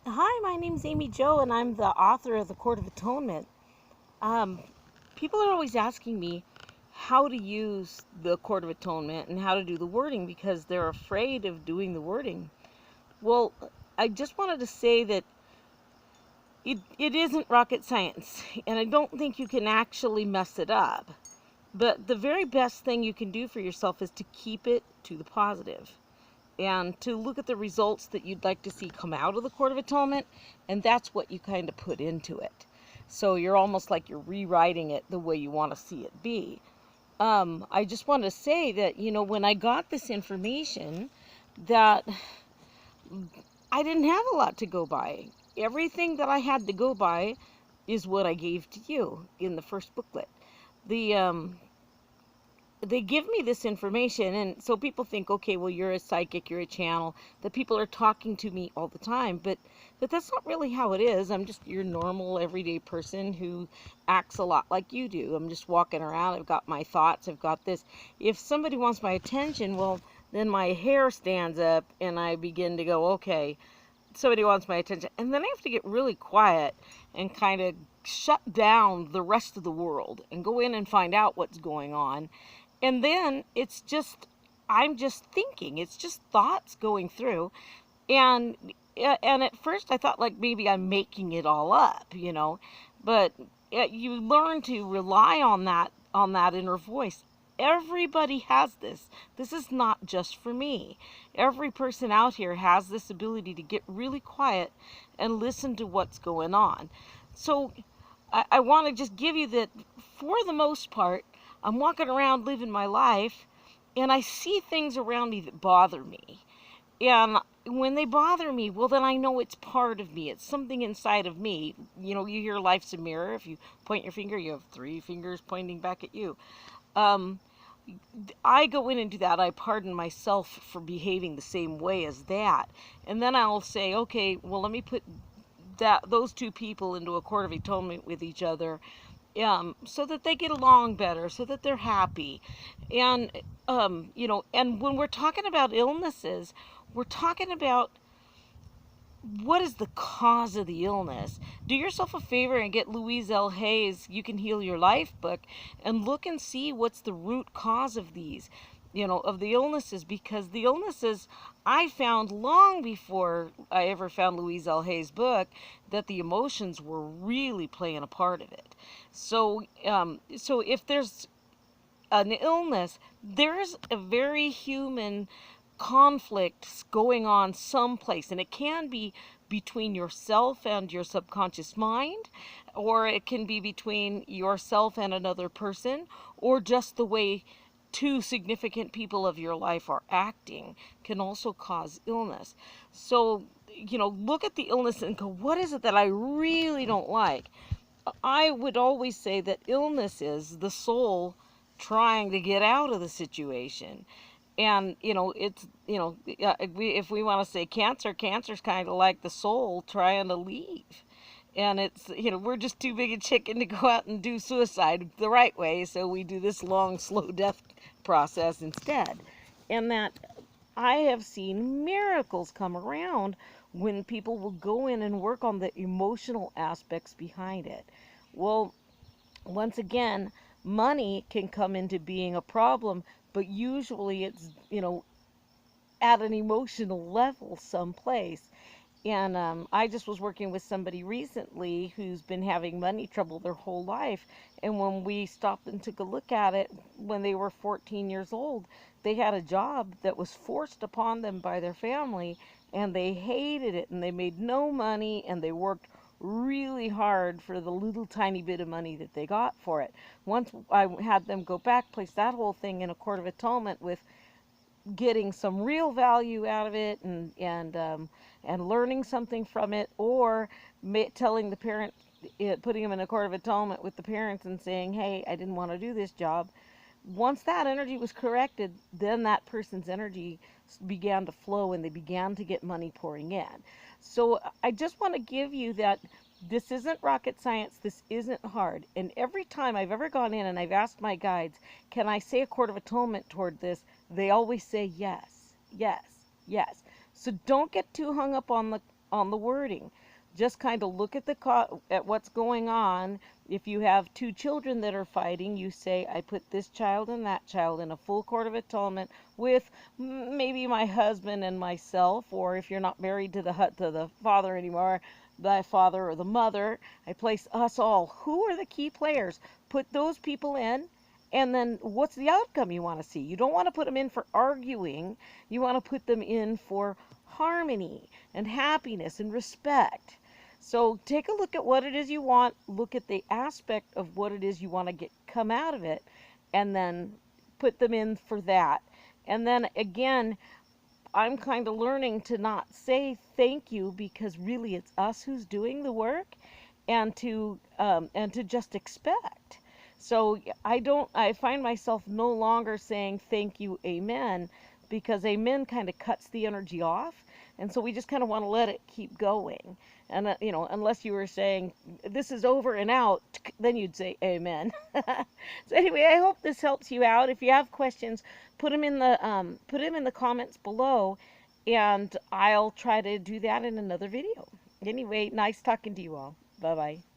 Hi, my name's Amy Jo, and I'm the author of The Court of Atonement. Um, People are always asking me how to use the Court of Atonement and how to do the wording because they're afraid of doing the wording. Well, I just wanted to say that it isn't rocket science, and I don't think you can actually mess it up. But the very best thing you can do for yourself is to keep it to the positive and to look at the results that you'd like to see come out of the Court of Atonement, and that's what you kind of put into it. So you're almost like you're rewriting it the way you want to see it be. I just want to say that, when I got this information, that I didn't have a lot to go by. Everything that I had to go by is what I gave to you in the first booklet. The they give me this information, and so people think, okay, well, you're a psychic, you're a channel, that people are talking to me all the time, but that's not really how it is. I'm just your normal everyday person who acts a lot like you do. I'm just walking around, I've got my thoughts, I've got this. If somebody wants my attention, well, then my hair stands up and I begin to go, okay, somebody wants my attention, and then I have to get really quiet and kind of shut down the rest of the world and go in and find out what's going on. And then I'm just thinking, it's just thoughts going through. And and at first I thought like maybe I'm making it all up. But you learn to rely on that inner voice. Everybody has this. This is not just for me. Every person out here has this ability to get really quiet and listen to what's going on. So I want to just give you that for the most part, I'm walking around living my life and I see things around me that bother me. And when they bother me, well, then I know it's part of me. It's something inside of me. You hear life's a mirror. If you point your finger, you have three fingers pointing back at you. Um, I go in and do that. I pardon myself for behaving the same way as that. And then I'll say, okay, well, let me put those two people into a court of atonement with each other, so that they get along better, so that they're happy. And, and when we're talking about illnesses, we're talking about what is the cause of the illness. Do yourself a favor and get Louise L. Hay's You Can Heal Your Life book and look and see what's the root cause of these, of the illnesses, because the illnesses I found long before I ever found Louise L. Hay's book that the emotions were really playing a part of it. So if there's an illness, there's a very human conflict going on someplace, and it can be between yourself and your subconscious mind, or it can be between yourself and another person, or just the way two significant people of your life are acting can also cause illness. So, look at the illness and go, what is it that I really don't like? I would always say that illness is the soul trying to get out of the situation. And, if we want to say cancer's kind of like the soul trying to leave. And we're just too big a chicken to go out and do suicide the right way, so we do this long, slow death process instead. And that I have seen miracles come around when people will go in and work on the emotional aspects behind it. Well, once again, money can come into being a problem, but usually it's, at an emotional level someplace. And I just was working with somebody recently who's been having money trouble their whole life. And when we stopped and took a look at it, when they were 14 years old, they had a job that was forced upon them by their family, and they hated it, and they made no money, and they worked really hard for the little tiny bit of money that they got for it. Once I had them go back, place that whole thing in a court of atonement with getting some real value out of it, and learning something from it, or telling the parent, putting them in a court of atonement with the parents and saying, hey, I didn't want to do this job. Once that energy was corrected, then that person's energy began to flow and they began to get money pouring in. So I just want to give you that this isn't rocket science. This isn't hard. And every time I've ever gone in and I've asked my guides, can I say a court of atonement toward this? They always say yes, yes, yes. So don't get too hung up on on the wording. Just kind of look at at what's going on. If you have two children that are fighting, you say, I put this child and that child in a full court of atonement with maybe my husband and myself, or if you're not married to the father anymore, the father or the mother, I place us all. Who are the key players? Put those people in, and then what's the outcome you want to see? You don't want to put them in for arguing. You want to put them in for harmony and happiness and respect. So take a look at what it is you want, look at the aspect of what it is you want to get come out of it, and then put them in for that. And then again, I'm kind of learning to not say thank you, because really it's us who's doing the work, and to just expect. So I find myself no longer saying thank you, amen, because amen kind of cuts the energy off, and so we just kind of want to let it keep going. And unless you were saying this is over and out, then you'd say amen. So anyway, I hope this helps you out. If you have questions, put them in the comments below, and I'll try to do that in another video. Anyway, nice talking to you all. Bye bye.